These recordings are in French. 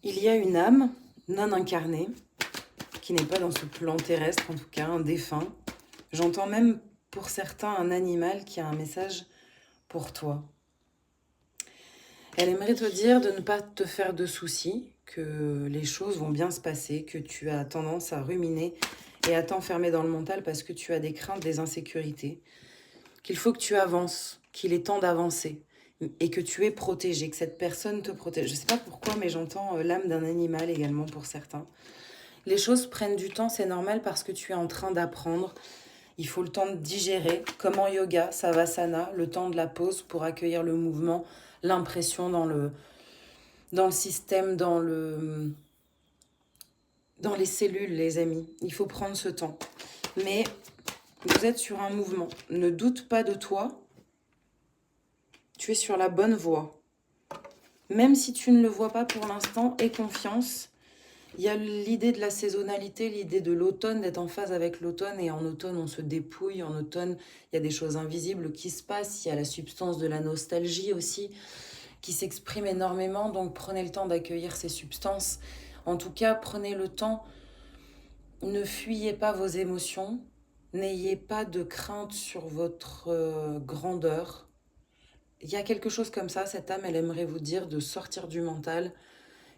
Il y a une âme non incarnée, qui n'est pas dans ce plan terrestre, en tout cas, un défunt. J'entends même pour certains un animal qui a un message pour toi. Elle aimerait te dire de ne pas te faire de soucis, que les choses vont bien se passer, que tu as tendance à ruminer et à t'enfermer dans le mental parce que tu as des craintes, des insécurités, qu'il faut que tu avances, qu'il est temps d'avancer et que tu es protégé, que cette personne te protège. Je ne sais pas pourquoi, mais j'entends l'âme d'un animal également pour certains. Les choses prennent du temps, c'est normal parce que tu es en train d'apprendre. Il faut le temps de digérer, comme en yoga, savasana, le temps de la pause pour accueillir le mouvement, l'impression dans le système, dans les cellules, les amis. Il faut prendre ce temps. Mais vous êtes sur un mouvement. Ne doute pas de toi. Tu es sur la bonne voie. Même si tu ne le vois pas pour l'instant, aie confiance. Il y a l'idée de la saisonnalité, l'idée de l'automne, d'être en phase avec l'automne. Et en automne, on se dépouille. En automne, il y a des choses invisibles qui se passent. Il y a la substance de la nostalgie aussi qui s'exprime énormément. Donc prenez le temps d'accueillir ces substances. En tout cas, prenez le temps. Ne fuyez pas vos émotions. N'ayez pas de crainte sur votre grandeur. Il y a quelque chose comme ça. Cette âme, elle aimerait vous dire de sortir du mental.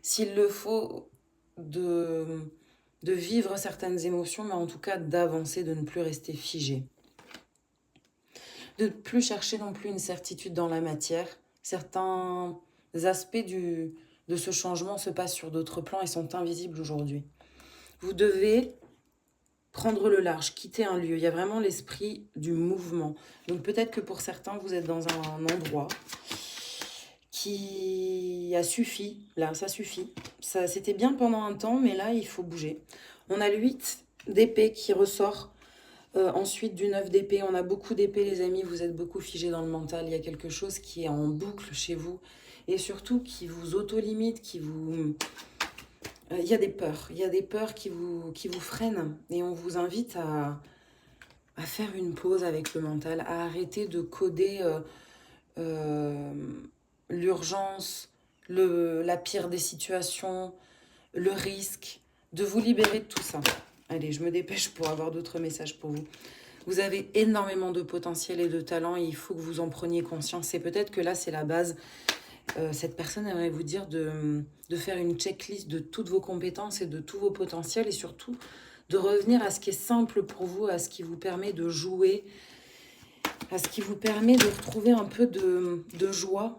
S'il le faut, de vivre certaines émotions, mais en tout cas d'avancer, de ne plus rester figé. De ne plus chercher non plus une certitude dans la matière. Certains aspects de ce changement se passent sur d'autres plans et sont invisibles aujourd'hui. Vous devez prendre le large, quitter un lieu. Il y a vraiment l'esprit du mouvement. Donc peut-être que pour certains, vous êtes dans un endroit qui a suffi. Là, ça suffit. Ça, c'était bien pendant un temps, mais là, il faut bouger. On a le 8 d'épée qui ressort. Ensuite, du 9 d'épée. On a beaucoup d'épée, les amis. Vous êtes beaucoup figés dans le mental. Il y a quelque chose qui est en boucle chez vous. Et surtout, qui vous auto-limite, qui vous... il y a des peurs. Il y a des peurs qui vous freinent. Et on vous invite à faire une pause avec le mental, à arrêter de coder l'urgence, la pire des situations, le risque, de vous libérer de tout ça. Allez, je me dépêche pour avoir d'autres messages pour vous. Vous avez énormément de potentiel et de talent et il faut que vous en preniez conscience. Et peut-être que là, c'est la base. Cette personne aimerait vous dire de faire une checklist de toutes vos compétences et de tous vos potentiels et surtout de revenir à ce qui est simple pour vous, à ce qui vous permet de jouer, à ce qui vous permet de retrouver un peu de joie.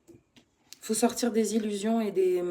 Il faut sortir des illusions et